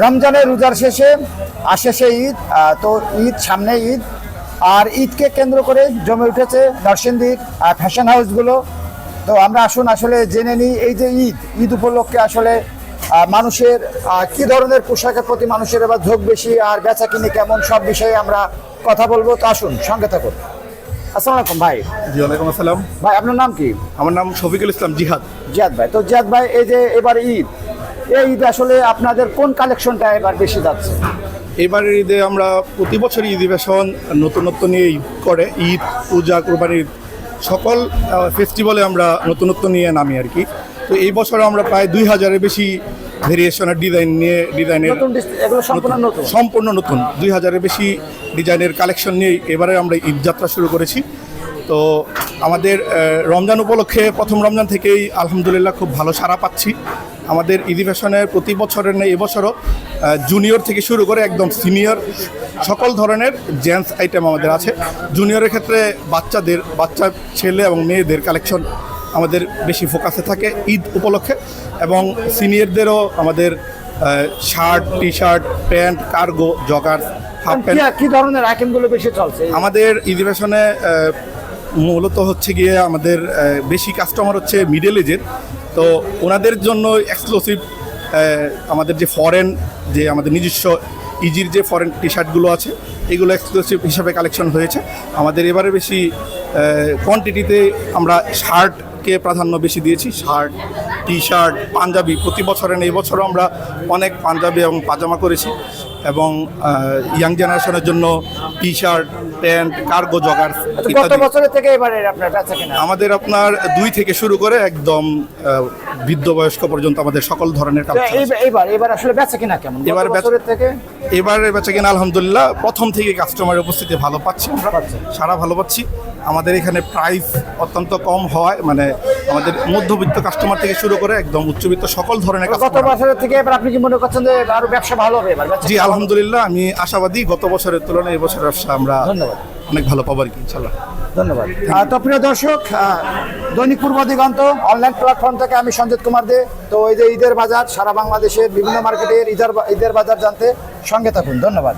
রমজানের রোজার শেষে আসে ঈদ। তো ঈদ সামনে ঈদ, আর ঈদকে কেন্দ্র করে জমে উঠেছে নরসিংদীর ফ্যাশন হাউসগুলো। তো আমরা আসুন আসলে জেনে নিই এই যে ঈদ উপলক্ষে আসলে মানুষের কি ধরনের পোশাকের প্রতি মানুষের এবার ঝোঁক বেশি, আর বেচা কিনে কেমন, সব বিষয়ে আমরা কথা বলবো। তো আসুন সঙ্গে থাকুন। আসসালামু আলাইকুম ভাই। জি ওয়ালাইকুম আসসালাম। ভাই আপনার নাম কি? আমার নাম শফিকুল ইসলাম জিহাদ। জিয়াদ ভাই, তো জিয়াদ ভাই এই যে এবার ঈদ, এই ঈদ আসলে আপনাদের কোন কালেকশনটা এবার বেশি যাচ্ছে? এবারের ঈদে আমরা প্রতি বছরই ঈদ ফ্যাশন নতুনত্ব নিয়ে ঈদ করে, ঈদ, পূজা, কোরবানির সকল ফেস্টিভ্যালে আমরা নতুনত্ব নিয়ে নামি আর কি। তো এই বছর আমরা প্রায় 2000-এর বেশি ভেরিয়েশনের ডিজাইনের এগুলো সম্পূর্ণ নতুন 2000-এর বেশি ডিজাইনের কালেকশন নিয়ে এবারে আমরা ঈদ যাত্রা শুরু করেছি। তো আমাদের রমজান উপলক্ষে প্রথম রমজান থেকেই আলহামদুলিল্লাহ খুব ভালো সাড়া পাচ্ছি। আমাদের ঈদ ফ্যাশনের প্রতি বছরের নেই এবছরও জুনিয়র থেকে শুরু করে একদম সিনিয়র সকল ধরনের জেন্টস আইটেম আমাদের আছে। জুনিয়রের ক্ষেত্রে বাচ্চা ছেলে এবং মেয়েদের কালেকশন আমাদের বেশি ফোকাসে থাকে ঈদ উপলক্ষে, এবং সিনিয়রদেরও আমাদের shirt, T shirt, pant, cargo, jogger, half pant. কি ধরনের আইটেমগুলো বেশি চলছে আমাদের ঈদ ফ্যাশনে? মূলত হচ্ছে গিয়ে আমাদের বেশি কাস্টমার হচ্ছে মিডল এজের। তো ওনাদের জন্য এক্সক্লুসিভ আমাদের যে ফরেন, যে আমাদের নিজস্ব ইজির যে ফরেন টি শার্টগুলো আছে, এগুলো এক্সক্লুসিভ হিসাবে কালেকশন হয়েছে। আমাদের এবারে বেশি কোয়ান্টিটিতে আমরা শার্টকে প্রাধান্য বেশি দিয়েছি। শার্ট, টি শার্ট, পাঞ্জাবি প্রতি বছরের এই বছরও আমরা অনেক পাঞ্জাবি এবং পাজামা করেছি, এবং ইয়াং জেনারেশনের জন্য T shirt, pant, cargo, jogger. গত বছরের থেকে এবারে আপনার বেচা কিনা? আমাদের আপনার 2 থেকে শুরু করে একদম বৃদ্ধ বয়স্ক পর্যন্ত আমাদের সকল ধরনের কালেকশন। এবার আসলে বেচা কিনা কেমন এবার বছরের থেকে? এবারে বেচা কিনা আলহামদুলিল্লাহ প্রথম থেকে কাস্টমারের উপস্থিতি ভালো পাচ্ছি, আমরা সারা ভালো পাচ্ছি। আমাদের এখানে প্রাইস অত্যন্ত কম হওয়ায়, মানে আমাদের মধ্যবিত্ত কাস্টমার থেকে শুরু করে একদম উচ্চবিত্ত সকল ধরনের গত বছরের থেকে এবার আপনি কি মনে করছেন যে আরো ব্যবসা ভালো হবে এবার? জি আলহামদুলিল্লাহ, আমি আশাবাদী গত বছরের তুলনায় এবছর ব্যবসা আমরা অনেক ভালো পাবো আর কি ইনশাল্লাহ। ধন্যবাদ। তো প্রিয় দর্শক, দৈনিক পূর্ব দিগন্ত অনলাইন প্ল্যাটফর্ম থেকে আমি সঞ্জিত কুমার দে। তো এই যে ঈদের বাজার, সারা বাংলাদেশের বিভিন্ন মার্কেটের ঈদের বাজার জানতে সঙ্গে থাকুন। ধন্যবাদ।